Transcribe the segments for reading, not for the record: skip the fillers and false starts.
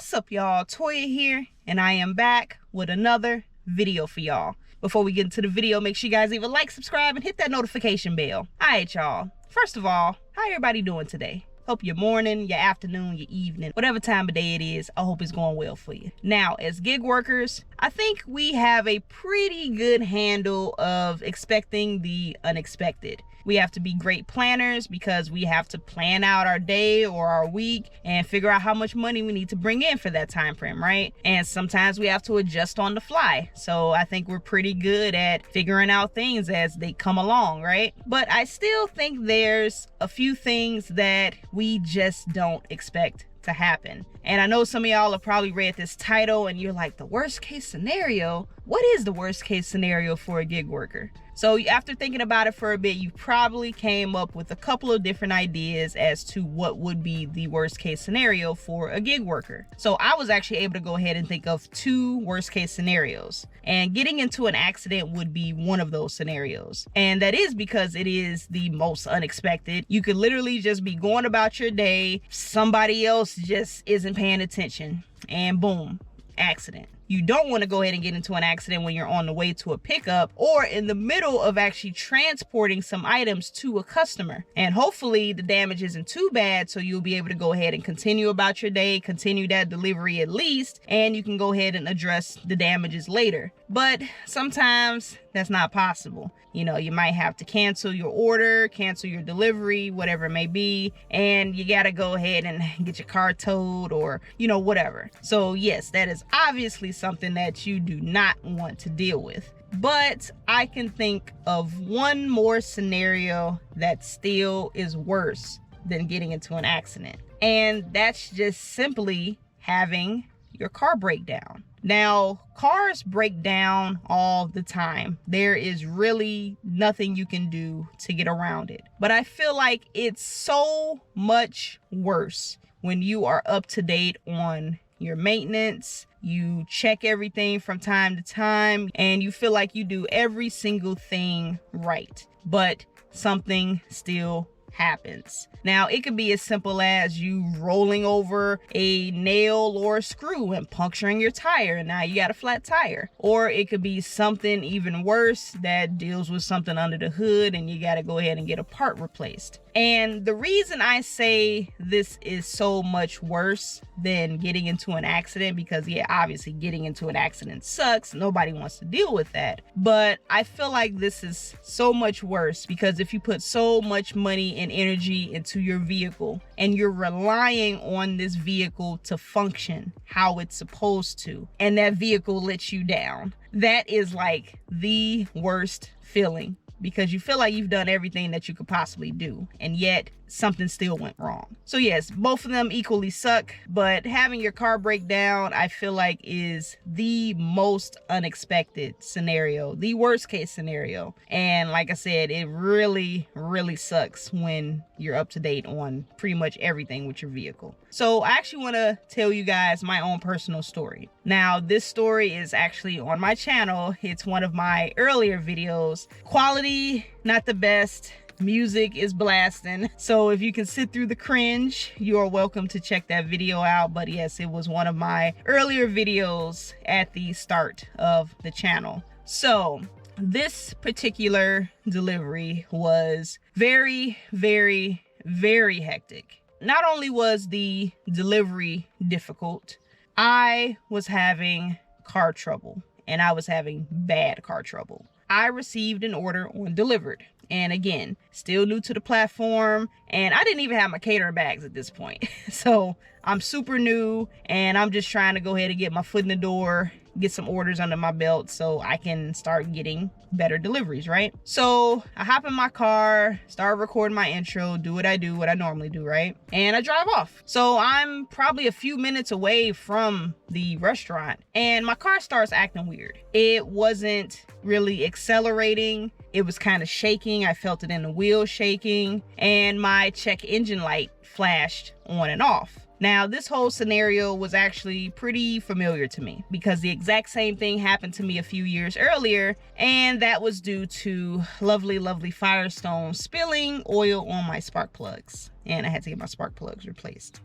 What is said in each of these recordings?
What's up, y'all? Toya here, and I am back with another video for y'all. Before we get into the video, make sure you guys leave a like, subscribe, and hit that notification bell. Alright, y'all. First of all, how everybody doing today? Hope your morning, your afternoon, your evening, whatever time of day it is, I hope it's going well for you. Now, as gig workers, I think we have a pretty good handle of expecting the unexpected. We have to be great planners because we have to plan out our day or our week and figure out how much money we need to bring in for that time frame, right? And sometimes we have to adjust on the fly. So I think we're pretty good at figuring out things as they come along, right? But I still think there's a few things that we just don't expect to happen. And I know some of y'all have probably read this title and you're like, the worst case scenario? What is the worst case scenario for a gig worker? So after thinking about it for a bit, you probably came up with a couple of different ideas as to what would be the worst case scenario for a gig worker. So I was actually able to go ahead and think of two worst case scenarios. And getting into an accident would be one of those scenarios. And that is because it is the most unexpected. You could literally just be going about your day, somebody else just isn't paying attention, and boom, accident. You don't want to go ahead and get into an accident when you're on the way to a pickup or in the middle of actually transporting some items to a customer. And hopefully the damage isn't too bad, so you'll be able to go ahead and continue about your day, continue that delivery at least, and you can go ahead and address the damages later. But sometimes that's not possible. You know, you might have to cancel your order, cancel your delivery, whatever it may be, and you gotta go ahead and get your car towed or, you know, whatever. So yes, that is obviously something that you do not want to deal with. But I can think of one more scenario that still is worse than getting into an accident. And that's just simply having your car break down. Now, cars break down all the time. There is really nothing you can do to get around it. But I feel like it's so much worse when you are up to date on your maintenance, you check everything from time to time, and you feel like you do every single thing right. But something still happens. Now, it could be as simple as you rolling over a nail or a screw and puncturing your tire, and now you got a flat tire. Or it could be something even worse that deals with something under the hood and you got to go ahead and get a part replaced. And the reason I say this is so much worse than getting into an accident, because yeah, obviously getting into an accident sucks. Nobody wants to deal with that. But I feel like this is so much worse because if you put so much money and energy into your vehicle and you're relying on this vehicle to function how it's supposed to, and that vehicle lets you down, that is like the worst feeling, because you feel like you've done everything that you could possibly do, and yet something still went wrong. So yes, both of them equally suck, but having your car break down, I feel like is the most unexpected scenario, the worst case scenario. And like I said, it really, really sucks when you're up to date on pretty much everything with your vehicle. So I actually want to tell you guys my own personal story. Now, this story is actually on my channel. It's one of my earlier videos. Quality, not the best. Music is blasting, so if you can sit through the cringe, you are welcome to check that video out. But yes, it was one of my earlier videos at the start of the channel. So this particular delivery was very, very, very hectic. Not only was the delivery difficult, I was having car trouble, and I was having bad car trouble. I received an order on Delivered. And again, still new to the platform, and I didn't even have my catering bags at this point. So I'm super new, and I'm just trying to go ahead and get my foot in the door, get some orders under my belt so I can start getting better deliveries, right? So I hop in my car, start recording my intro, do what I normally do, right? And I drive off. So I'm probably a few minutes away from the restaurant, and my car starts acting weird. It wasn't really accelerating. It was kind of shaking. I felt it in the wheel shaking, and my check engine light flashed on and off. Now, this whole scenario was actually pretty familiar to me because the exact same thing happened to me a few years earlier, and that was due to lovely Firestone spilling oil on my spark plugs, and I had to get my spark plugs replaced.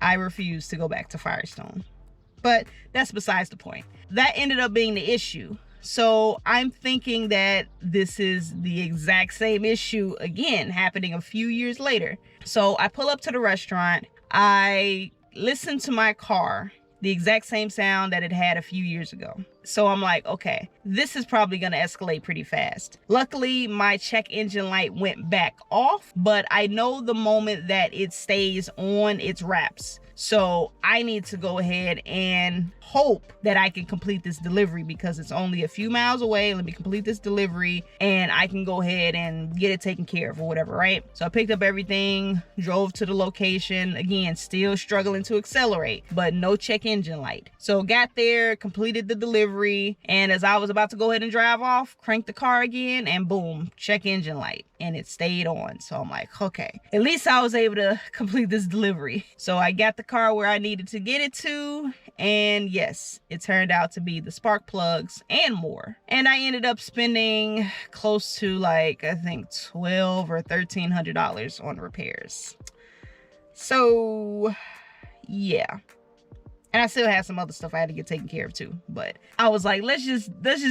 I refuse to go back to Firestone. But that's besides the point. That ended up being the issue. So I'm thinking that this is the exact same issue again, happening a few years later. So I pull up to the restaurant. I listen to my car, the exact same sound that it had a few years ago. So I'm like, okay, this is probably gonna escalate pretty fast. Luckily, my check engine light went back off, but I know the moment that it stays on, it wraps. So I need to go ahead and hope that I can complete this delivery because it's only a few miles away. Let me complete this delivery and I can go ahead and get it taken care of or whatever, right? So I picked up everything, drove to the location. Again, still struggling to accelerate, but no check engine light. So got there, completed the delivery, and as I was about to go ahead and drive off, cranked the car again, and boom, check engine light. And it stayed on. So I'm like, okay, at least I was able to complete this delivery. So I got the car where I needed to get it to. And yes, it turned out to be the spark plugs and more. And I ended up spending close to like, I think $1,200 or $1,300 on repairs. So yeah. And I still had some other stuff I had to get taken care of too. But I was like, let's just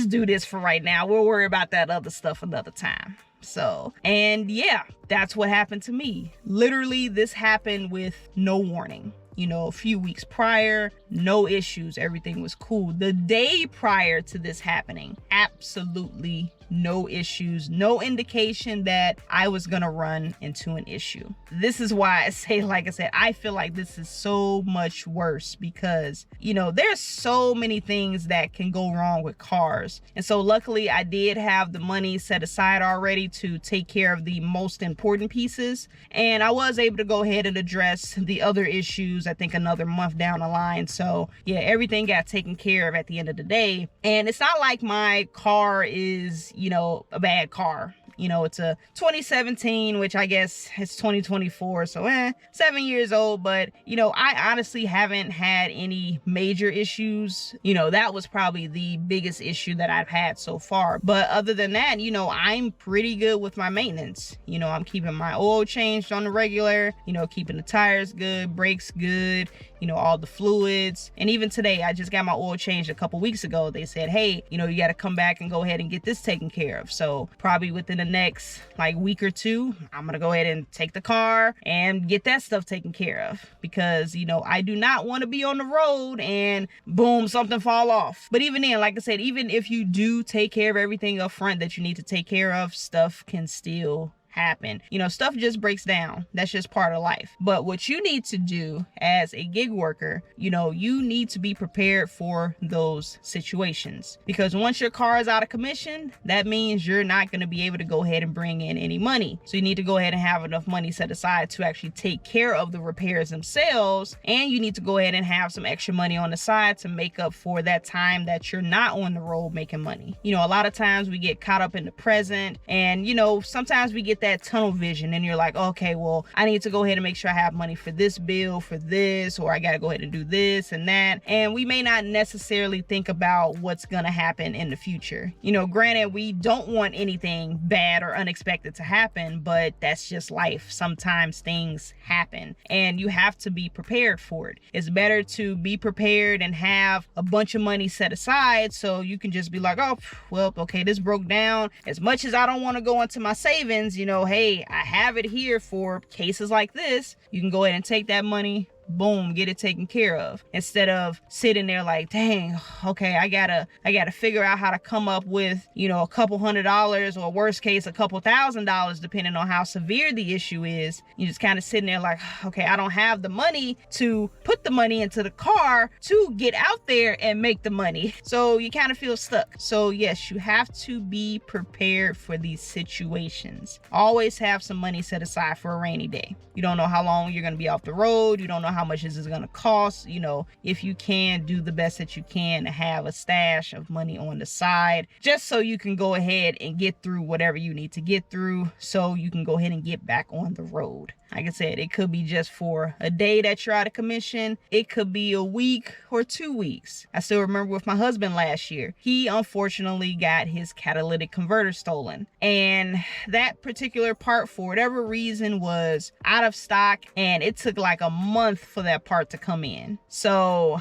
do this for right now. We'll worry about that other stuff another time. So, and yeah, that's what happened to me. Literally, this happened with no warning. You know, a few weeks prior, no issues. Everything was cool. The day prior to this happening, absolutely no issues, no indication that I was gonna run into an issue. This is why I say, like I said, I feel like this is so much worse because, you know, there's so many things that can go wrong with cars. And so luckily I did have the money set aside already to take care of the most important pieces. And I was able to go ahead and address the other issues, I think another month down the line. So yeah, everything got taken care of at the end of the day. And it's not like my car is, you know, a bad car. You know, it's a 2017, which I guess it's 2024, so 7 years old. But, you know, I honestly haven't had any major issues. You know, that was probably the biggest issue that I've had so far. But other than that, you know, I'm pretty good with my maintenance. You know, I'm keeping my oil changed on the regular, you know, keeping the tires good, brakes good, you know, all the fluids. And even today, I just got my oil changed a couple weeks ago. They said, hey, you know, you got to come back and go ahead and get this taken care of. So probably within the next like week or two, I'm gonna go ahead and take the car and get that stuff taken care of because, you know, I do not want to be on the road and boom, something fall off. But even then, like I said, even if you do take care of everything up front that you need to take care of, stuff can still happen. You know, stuff just breaks down. That's just part of life. But what you need to do as a gig worker, you know, you need to be prepared for those situations because once your car is out of commission, that means you're not going to be able to go ahead and bring in any money. So you need to go ahead and have enough money set aside to actually take care of the repairs themselves. And you need to go ahead and have some extra money on the side to make up for that time that you're not on the road making money. You know, a lot of times we get caught up in the present and, you know, sometimes we get that tunnel vision and you're like, okay, well, I need to go ahead and make sure I have money for this bill, for this, or I got to go ahead and do this and that. And we may not necessarily think about what's going to happen in the future. You know, granted, we don't want anything bad or unexpected to happen, but that's just life. Sometimes things happen and you have to be prepared for it. It's better to be prepared and have a bunch of money set aside so you can just be like, oh, well, okay, this broke down. As much as I don't want to go into my savings, you know, hey, I have it here for cases like this. You can go ahead and take that money, boom, get it taken care of, instead of sitting there like, dang, okay, I gotta figure out how to come up with, you know, a couple $100 or worst case a couple $1,000 depending on how severe the issue is. You just kind of sitting there like, okay, I don't have the money to put the money into the car to get out there and make the money. So you kind of feel stuck. So yes, you have to be prepared for these situations. Always have some money set aside for a rainy day. You don't know how long you're going to be off the road. You don't know how much this is going to cost. You know, if you can, do the best that you can to have a stash of money on the side just so you can go ahead and get through whatever you need to get through so you can go ahead and get back on the road. Like I said, it could be just for a day that you're out of commission. It could be a week or 2 weeks. I still remember with my husband last year, he unfortunately got his catalytic converter stolen. And that particular part, for whatever reason, was out of stock. And it took like a month for that part to come in. So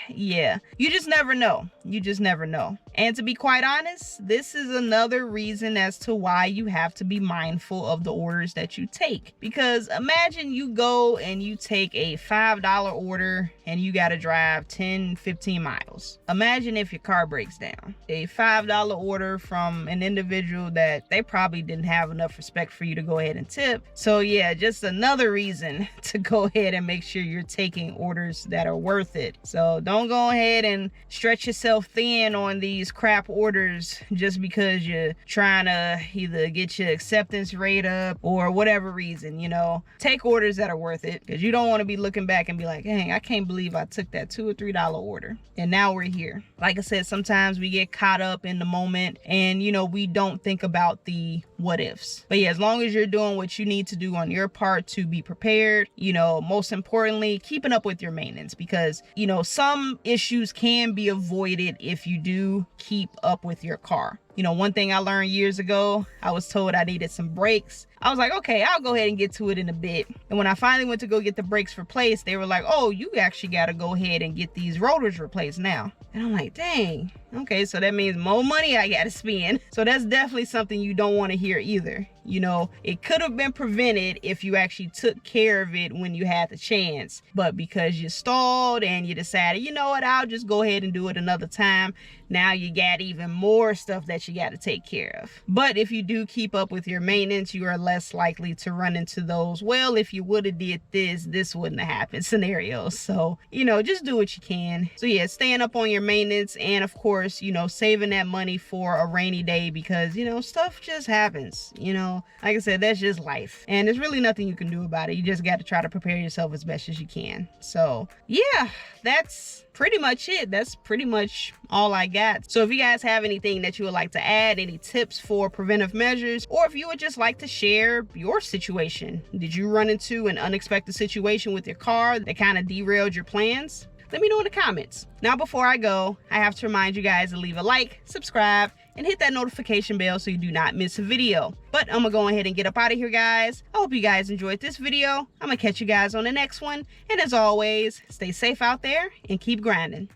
yeah, you just never know. You just never know. And to be quite honest, this is another reason as to why you have to be mindful of the orders that you take. Because imagine you go and you take a $5 order and you got to drive 10, 15 miles. Imagine if your car breaks down. A $5 order from an individual that they probably didn't have enough respect for you to go ahead and tip. So yeah, just another reason to go ahead and make sure you're taking orders that are worth it. So don't go ahead and stretch yourself thin on these crap orders just because you're trying to either get your acceptance rate up or whatever reason. You know, take orders that are worth it, because you don't want to be looking back and be like, dang, I can't believe I took that $2 or $3 order and now we're here. Like I said, sometimes we get caught up in the moment and, you know, we don't think about the what ifs. But yeah, as long as you're doing what you need to do on your part to be prepared, you know, most importantly, keeping up with your maintenance, because, you know, some issues can be avoided if you do keep up with your car. You know, one thing I learned years ago, I was told I needed some brakes. I was like, okay, I'll go ahead and get to it in a bit. And when I finally went to go get the brakes replaced, they were like, oh, you actually got to go ahead and get these rotors replaced now. And I'm like, dang, okay, so that means more money I got to spend. So that's definitely something you don't want to hear either. You know, it could have been prevented if you actually took care of it when you had the chance. But because you stalled and you decided, you know what, I'll just go ahead and do it another time, now you got even more stuff that you got to take care of. But if you do keep up with your maintenance, you are less likely to run into those, well, if you would have did this wouldn't have happened scenarios. So, you know, just do what you can. So yeah, staying up on your maintenance, and of course, you know, saving that money for a rainy day, because, you know, stuff just happens. You know, like I said, that's just life, and there's really nothing you can do about it. You just got to try to prepare yourself as best as you can. So yeah, that's pretty much it. That's pretty much all I got. So if you guys have anything that you would like to add, any tips for preventive measures, or if you would just like to share your situation, did you run into an unexpected situation with your car that kind of derailed your plans? Let me know in the comments. Now, before I go, I have to remind you guys to leave a like, subscribe, and hit that notification bell so you do not miss a video. But I'm gonna go ahead and get up out of here, guys. I hope you guys enjoyed this video. I'm gonna catch you guys on the next one. And as always, stay safe out there and keep grinding.